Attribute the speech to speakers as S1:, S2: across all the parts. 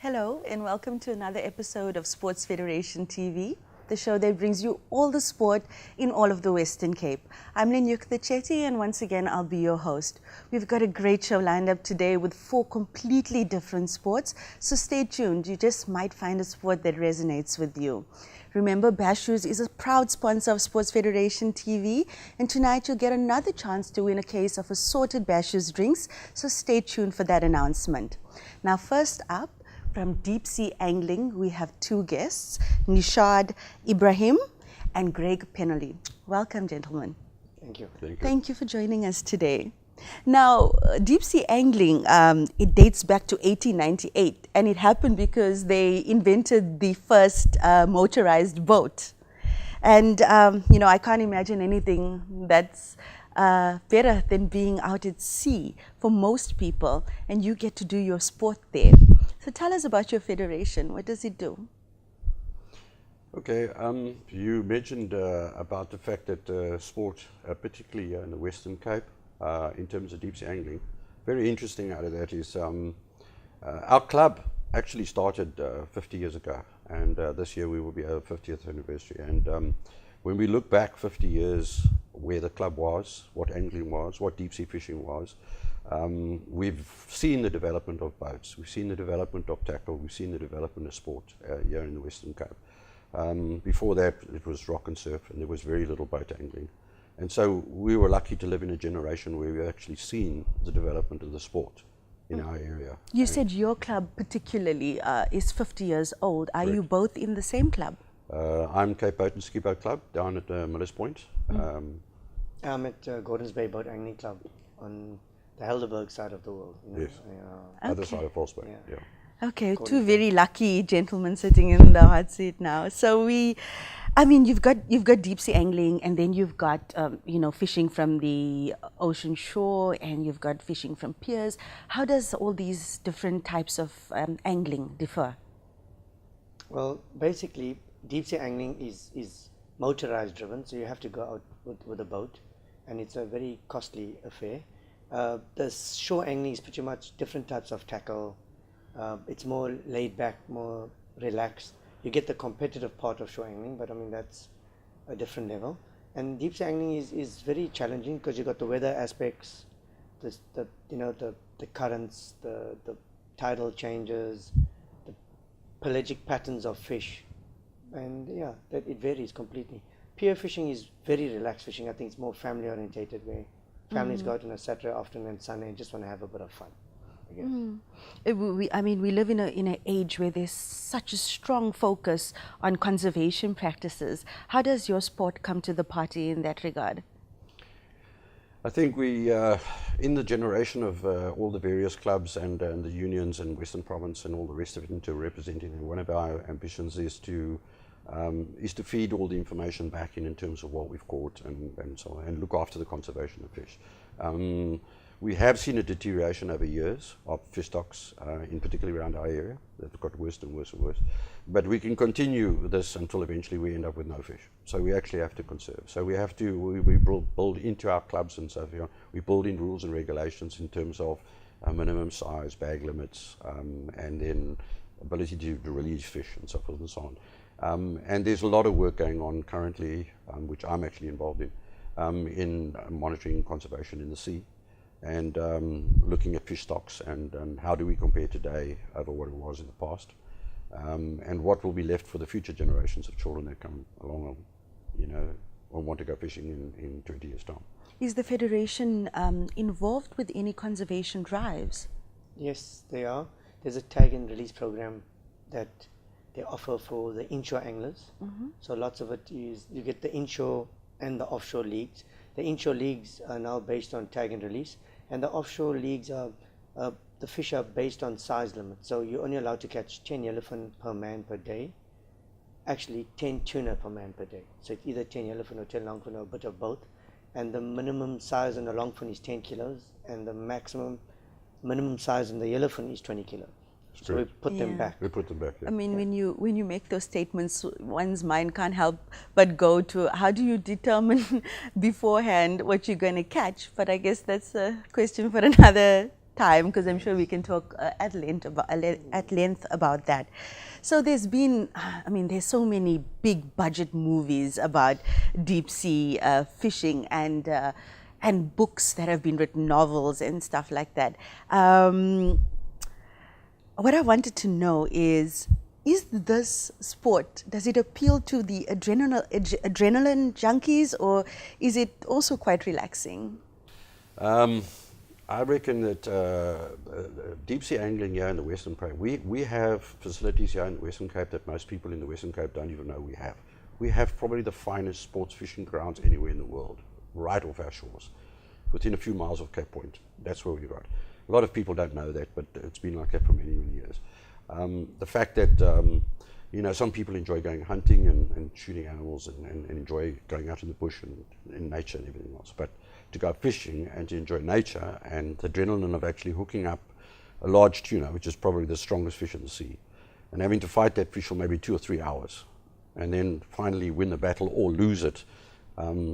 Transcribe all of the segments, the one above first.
S1: Hello and welcome to another episode of Sports Federation TV, the show that brings you all the sport in all of the Western Cape. I'm Ch263 and once again I'll be your host. We've got a great show lined up today with 4 completely different sports, so stay tuned. You just might find a sport that resonates with you. Remember, Bashoes is a proud sponsor of Sports Federation TV, and tonight you'll get another chance to win a case of assorted Bashoes drinks, so stay tuned for that announcement. Now first up, from Deep Sea Angling, we have 2 guests, Nishad Ibrahim and Greg Penolly. Welcome, gentlemen.
S2: Thank you.
S1: Thank you for joining us today. Now, Deep Sea Angling, it dates back to 1898, and it happened because they invented the first motorized boat. And, I can't imagine anything that's better than being out at sea for most people, and you get to do your sport there. So tell us about your federation. What does it do?
S3: Okay, you mentioned about the fact that sport, particularly in the Western Cape, in terms of deep sea angling, very interesting out of that is our club actually started 50 years ago, and this year we will be our 50th anniversary. And when we look back 50 years where the club was, what angling was, what deep sea fishing was, we've seen the development of boats, we've seen the development of tackle, we've seen the development of sport here in the Western Cape. Before that, it was rock and surf, and there was very little boat angling. And so we were lucky to live in a generation where we've actually seen the development of the sport in our area.
S1: You said your club particularly is 50 years old. Are you both in the same club?
S3: I'm Cape Boat and Ski Boat Club down at Millers Point.
S2: I'm at Gordons Bay Boat Angling Club on the Helderberg side of the world.
S3: Yes, other side of False Bay. Yeah.
S1: Okay, 2 very lucky gentlemen sitting in the hot seat now. So you've got deep sea angling, and then you've got fishing from the ocean shore, and you've got fishing from piers. How does all these different types of angling differ?
S2: Well, basically, deep sea angling is motorized driven, so you have to go out with a boat, and it's a very costly affair. The shore angling is pretty much different types of tackle. It's more laid back, more relaxed. You get the competitive part of shore angling, but I mean that's a different level. And deep sea angling is very challenging because you got the weather aspects, the currents, the tidal changes, the pelagic patterns of fish, and that it varies completely. Pier fishing is very relaxed fishing. I think it's more family orientated, where families go out on a Saturday afternoon and Sunday and just want to have a bit of fun.
S1: We live in an age where there's such a strong focus on conservation practices. How does your sport come to the party in that regard?
S3: I think we, in the generation of all the various clubs and the unions and Western Province and all the rest of it into representing, one of our ambitions is to feed all the information back in terms of what we've caught and so on, and look after the conservation of fish. We have seen a deterioration over years of fish stocks, in particular around our area. They've got worse and worse and worse. But we can continue this until eventually we end up with no fish. So we actually have to conserve. So we have to, we build into our clubs and so on, we build in rules and regulations in terms of minimum size, bag limits, and then ability to release fish and so forth and so on. And there's a lot of work going on currently, which I'm actually involved in monitoring conservation in the sea, and looking at fish stocks and how do we compare today over what it was in the past, and what will be left for the future generations of children that come along, or want to go fishing in 20 years' time.
S1: Is the Federation involved with any conservation drives?
S2: Yes, they are. There's a tag and release program that they offer for the inshore anglers. So lots of it is, you get the inshore and the offshore leagues. The inshore leagues are now based on tag and release, and the offshore leagues are, the fish are based on size limit. So you're only allowed to catch 10 yellowfin per man per day, actually 10 tuna per man per day. So it's either 10 yellowfin or 10 longfin or a bit of both. And the minimum size on the longfin is 10 kilos, and the minimum size on the yellowfin is 20 kilos. So we put them back.
S3: We put them back. Yeah.
S1: I mean, when you make those statements, one's mind can't help but go to how do you determine beforehand what you're going to catch? But I guess that's a question for another time, because I'm sure we can talk at length about that. So there's been, I mean, there's so many big budget movies about deep sea fishing and books that have been written, novels and stuff like that. What I wanted to know is this sport, does it appeal to the adrenaline junkies, or is it also quite relaxing?
S3: I reckon that deep sea angling here in the Western Cape, we have facilities here in the Western Cape that most people in the Western Cape don't even know we have. We have probably the finest sports fishing grounds anywhere in the world, right off our shores, within a few miles of Cape Point. That's where we got. A lot of people don't know that, but it's been like that for many, many years. The fact that some people enjoy going hunting and shooting animals and enjoy going out in the bush and in nature and everything else, but to go fishing and to enjoy nature and the adrenaline of actually hooking up a large tuna, which is probably the strongest fish in the sea, and having to fight that fish for maybe 2 or 3 hours, and then finally win the battle or lose it,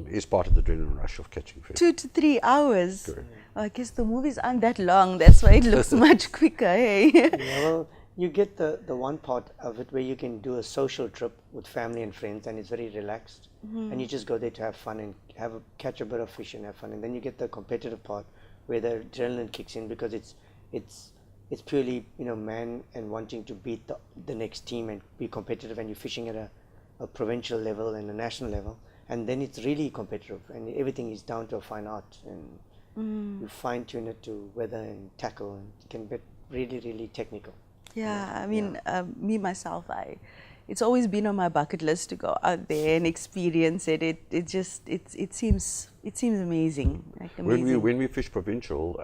S3: is part of the adrenaline rush of catching fish.
S1: 2 to 3 hours.
S3: Correct.
S1: I guess the movies aren't that long. That's why it looks much quicker. Hey.
S2: Yeah, well, you get the one part of it where you can do a social trip with family and friends, and it's very relaxed, and you just go there to have fun and catch a bit of fish and have fun. And then you get the competitive part where the adrenaline kicks in, because it's purely man and wanting to beat the next team and be competitive, and you're fishing at a provincial level and a national level, and then it's really competitive, and everything is down to a fine art, and you fine tune it to weather and tackle, and it can get really, really technical.
S1: Yeah, I mean, me myself, it's always been on my bucket list to go out there and experience it. It seems amazing. Like amazing.
S3: When we fish provincial,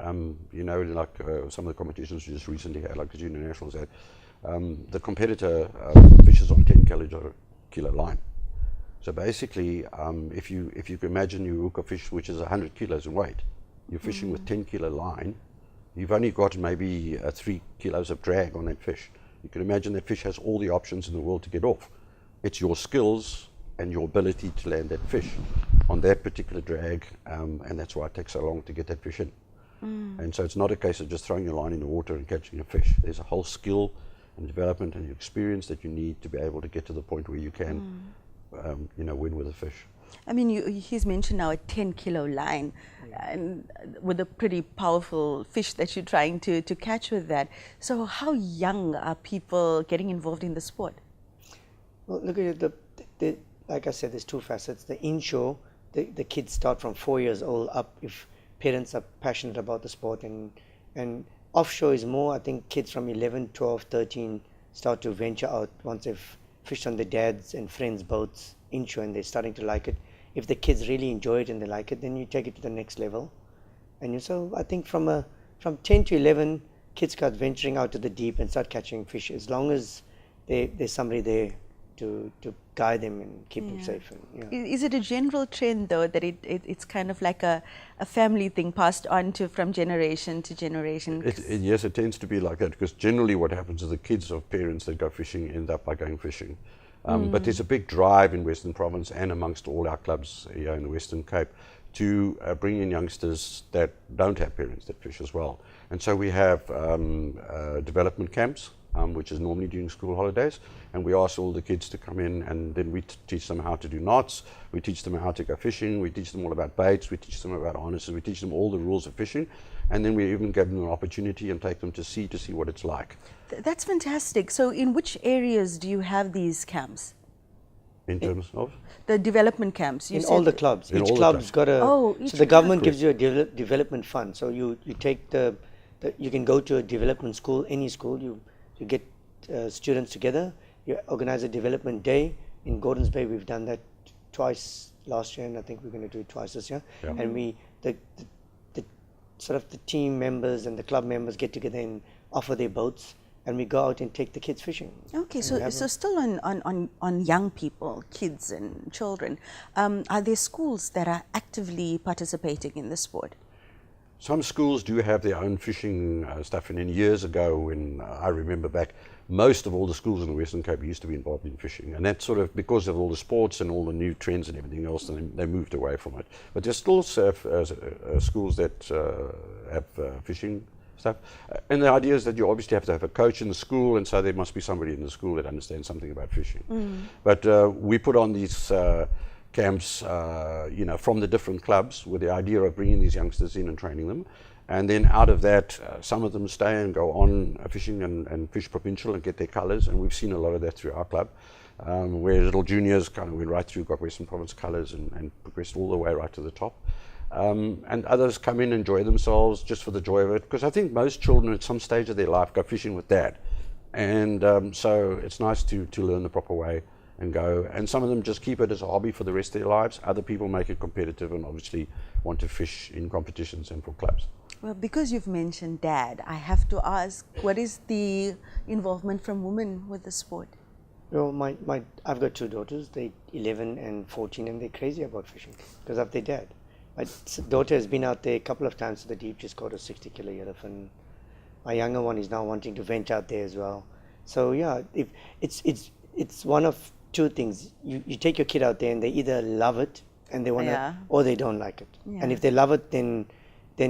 S3: like some of the competitions we just recently had, like the junior nationals had, the competitor fishes on 10 kilo line. So basically, if you can imagine you hook a fish which is 100 kilos in weight, you're fishing with 10 kilo line. You've only got maybe 3 kilos of drag on that fish. You can imagine that fish has all the options in the world to get off. It's your skills and your ability to land that fish on that particular drag, and that's why it takes so long to get that fish in. And so it's not a case of just throwing your line in the water and catching a fish. There's a whole skill and development and experience that you need to be able to get to the point where you can, win with a fish.
S1: I mean, he's mentioned now a 10-kilo line, and with a pretty powerful fish that you're trying to catch with that. So how young are people getting involved in the sport?
S2: Well, look at it, like I said, there's two facets. The inshore, the kids start from 4 years old up if parents are passionate about the sport, and offshore is more, I think kids from 11, 12, 13 start to venture out once they've fished on their dads' and friends' boats inshore and they're starting to like it. If the kids really enjoy it and they like it, then you take it to the next level. And so I think from 10 to 11, kids start venturing out to the deep and start catching fish, as long as there's somebody there to guide them and keep them safe. And,
S1: Is it a general trend, though, that it's kind of like a family thing passed on from generation to generation?
S3: Yes, it tends to be like that, because generally what happens is the kids of parents that go fishing end up by going fishing. But there's a big drive in Western Province and amongst all our clubs here in the Western Cape to bring in youngsters that don't have parents that fish as well. And so we have development camps, which is normally during school holidays, and we ask all the kids to come in, and then we teach them how to do knots, we teach them how to go fishing, we teach them all about baits, we teach them about harnesses, we teach them all the rules of fishing, and then we even give them an opportunity and take them to see what it's like.
S1: That's fantastic. So in which areas do you have these camps?
S3: In terms of?
S1: The development camps.
S2: in all the clubs.
S3: In
S2: Each
S3: all the
S2: club's got a...
S1: each
S2: so the
S1: club.
S2: government gives you a development fund. So you take you can go to a development school, any school, you get students together, you organize a development day. In Gordons Bay, we've done that twice last year, and I think we're going to do it twice this year. Yeah. And the team members and the club members get together and offer their boats, and we go out and take the kids fishing.
S1: Okay, so still on young people, kids and children, are there schools that are actively participating in the sport?
S3: Some schools do have their own fishing stuff, and in years ago, when I remember back, most of all the schools in the Western Cape used to be involved in fishing, and that's sort of because of all the sports and all the new trends and everything else, and they moved away from it. But there's still schools that have fishing stuff. And the idea is that you obviously have to have a coach in the school, and so there must be somebody in the school that understands something about fishing. But we put on these camps, from the different clubs with the idea of bringing these youngsters in and training them. And then out of that, some of them stay and go on fishing and fish provincial and get their colours. And we've seen a lot of that through our club, where little juniors kind of went right through, got Western Province colours and progressed all the way right to the top. And others come in and enjoy themselves just for the joy of it. Because I think most children at some stage of their life go fishing with dad. And so it's nice to learn the proper way and go. And some of them just keep it as a hobby for the rest of their lives. Other people make it competitive and obviously want to fish in competitions and for clubs.
S1: Well, because you've mentioned dad, I have to ask, what is the involvement from women with the sport?
S2: Well, I've got two daughters. They're 11 and 14, and they're crazy about fishing because of their dad. My daughter has been out there a couple of times to the deep, just caught a 60-kilo yellowfin. My younger one is now wanting to venture out there as well. So yeah, if it's one of two things. You take your kid out there and they either love it and they want to, or they don't like it.
S1: Yeah.
S2: And if they love it, then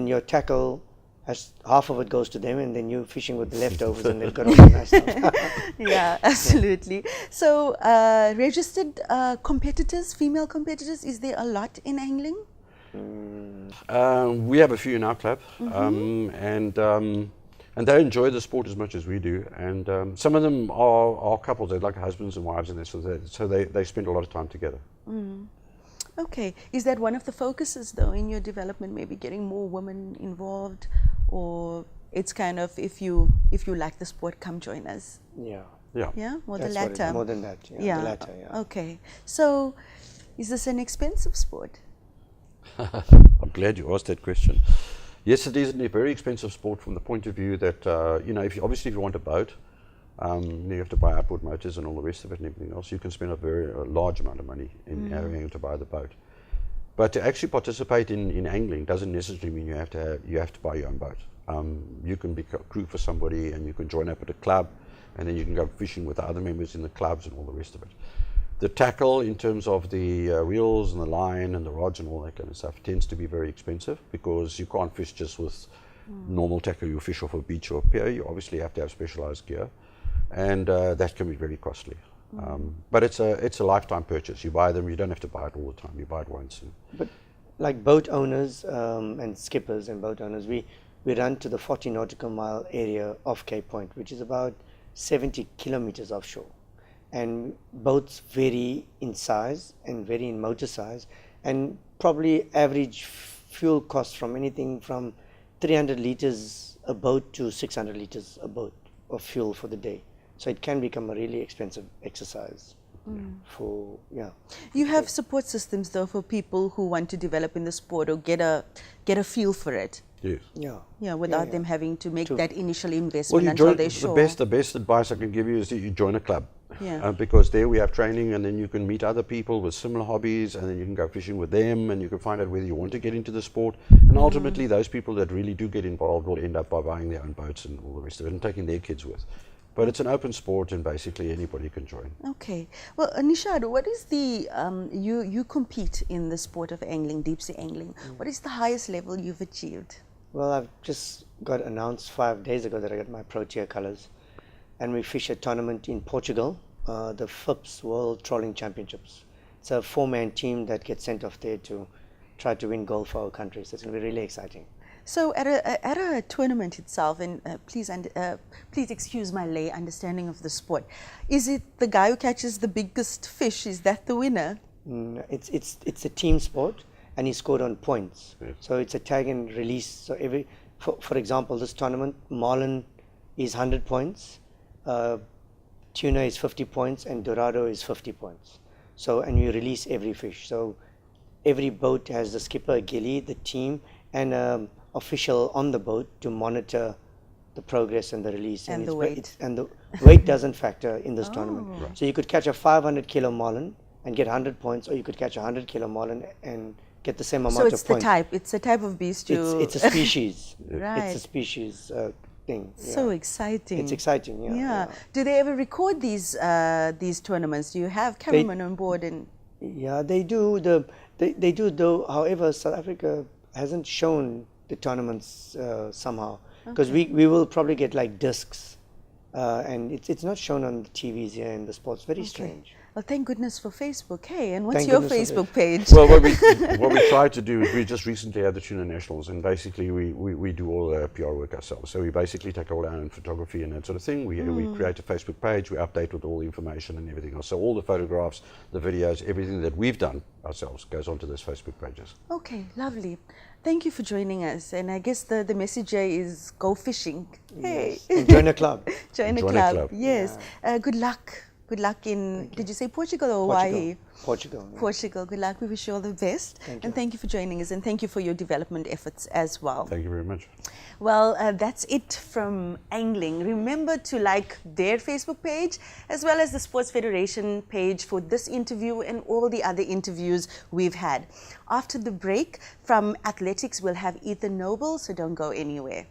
S2: your tackle has half of it goes to them, and then you're fishing with the leftovers, and they've got all the nice stuff.
S1: Yeah, absolutely. So registered competitors, female competitors, is there a lot in angling?
S3: We have a few in our club, and they enjoy the sport as much as we do. And some of them are couples; they're like husbands and wives, and so they spend a lot of time together.
S1: Okay, is that one of the focuses though in your development? Maybe getting more women involved, or it's kind of if you like the sport, come join us.
S2: Yeah.
S1: Yeah, more
S2: That's
S1: the latter.
S2: More than that. Yeah. The latter. Yeah.
S1: Okay, so is this an expensive sport?
S3: I'm glad you asked that question. Yes, it is a very expensive sport from the point of view that, if you want a boat, you have to buy outboard motors and all the rest of it and everything else. You can spend a large amount of money in having to buy the boat. But to actually participate in angling doesn't necessarily mean you have to buy your own boat. You can be crew for somebody and you can join up at a club, and then you can go fishing with the other members in the clubs and all the rest of it. The tackle, in terms of the reels and the line and the rods and all that kind of stuff, tends to be very expensive because you can't fish just with normal tackle. You fish off a beach or a pier. You obviously have to have specialized gear, and that can be very costly. But it's a lifetime purchase. You buy them. You don't have to buy it all the time. You buy it once.
S2: But like boat owners and skippers and boat owners, we run to the 40 nautical mile area of Cape Point, which is about 70 kilometers offshore. And boats vary in size and vary in motor size, and probably average fuel costs from anything from 300 liters a boat to 600 liters a boat of fuel for the day. So it can become a really expensive exercise.
S1: You have support systems though for people who want to develop in the sport or get a feel for it.
S3: Yes.
S1: Yeah, without them having to make that initial investment
S3: Well,
S1: until they're sure.
S3: The best advice I can give you is that you join a club.
S1: Yeah.
S3: Because there we have training, and then you can meet other people with similar hobbies, and then you can go fishing with them, and you can find out whether you want to get into the sport. And ultimately, those people that really do get involved will end up by buying their own boats and all the rest of it, and taking their kids with. But it's an open sport, and basically anybody can join.
S1: Okay. Well, Nishad, what is the you compete in the sport of angling, deep sea angling? What is the highest level you've achieved?
S2: Well, I've just got announced 5 days ago that I got my Pro Tier colors, and we fish a tournament in Portugal, the FIPS World Trolling Championships. It's a 4-man team that gets sent off there to try to win gold for our country. So it's going to be really exciting.
S1: So at a tournament itself, and please excuse my lay understanding of the sport, is it the guy who catches the biggest fish? Is that the winner?
S2: It's a team sport, and he scored on points. Yes. So it's a tag and release. So for example, this tournament, marlin is 100 points, tuna is 50 points, and dorado is 50 points. So, and you release every fish. So every boat has the skipper, a ghillie, the team, and official on the boat to monitor the progress and the release.
S1: And the weight.
S2: And the weight doesn't factor in this tournament.
S3: Right.
S2: So you could catch a 500 kilo marlin and get 100 points, or you could catch a 100 kilo marlin and get the same amount of points.
S1: So it's the type of beast you...
S2: It's a species.
S1: Right.
S2: It's a species thing.
S1: So exciting.
S2: It's exciting, yeah.
S1: Do they ever record these tournaments? Do you have cameramen on board?
S2: Yeah, they do. They do, though. However, South Africa hasn't shown the tournaments somehow. because we will probably get like discs, and it's not shown on the TVs here in the sports. Very strange.
S1: Well, thank goodness for Facebook, hey? And what's
S2: Thank
S1: your
S2: goodness for
S1: Facebook page?
S3: Well, what we try to do is we just recently had the Tuna Nationals, and basically we do all the PR work ourselves. So we basically take all our own photography and that sort of thing. We create a Facebook page, we update with all the information and everything else. So all the photographs, the videos, everything that we've done ourselves goes onto this Facebook pages.
S1: Okay, lovely. Thank you for joining us. And I guess the message here is go fishing. Hey.
S2: Yes. And join a club.
S1: Join a club. Yes. Good luck. Good luck in, did you say Portugal or Hawaii?
S2: Portugal. Yeah.
S1: Portugal. Good luck. We wish you all the best. And thank you for joining us, and thank you for your development efforts as well.
S3: Thank you very much.
S1: Well, that's it from Angling. Remember to like their Facebook page as well as the Sports Federation page for this interview and all the other interviews we've had. After the break from athletics, we'll have Ethan Noble, so don't go anywhere.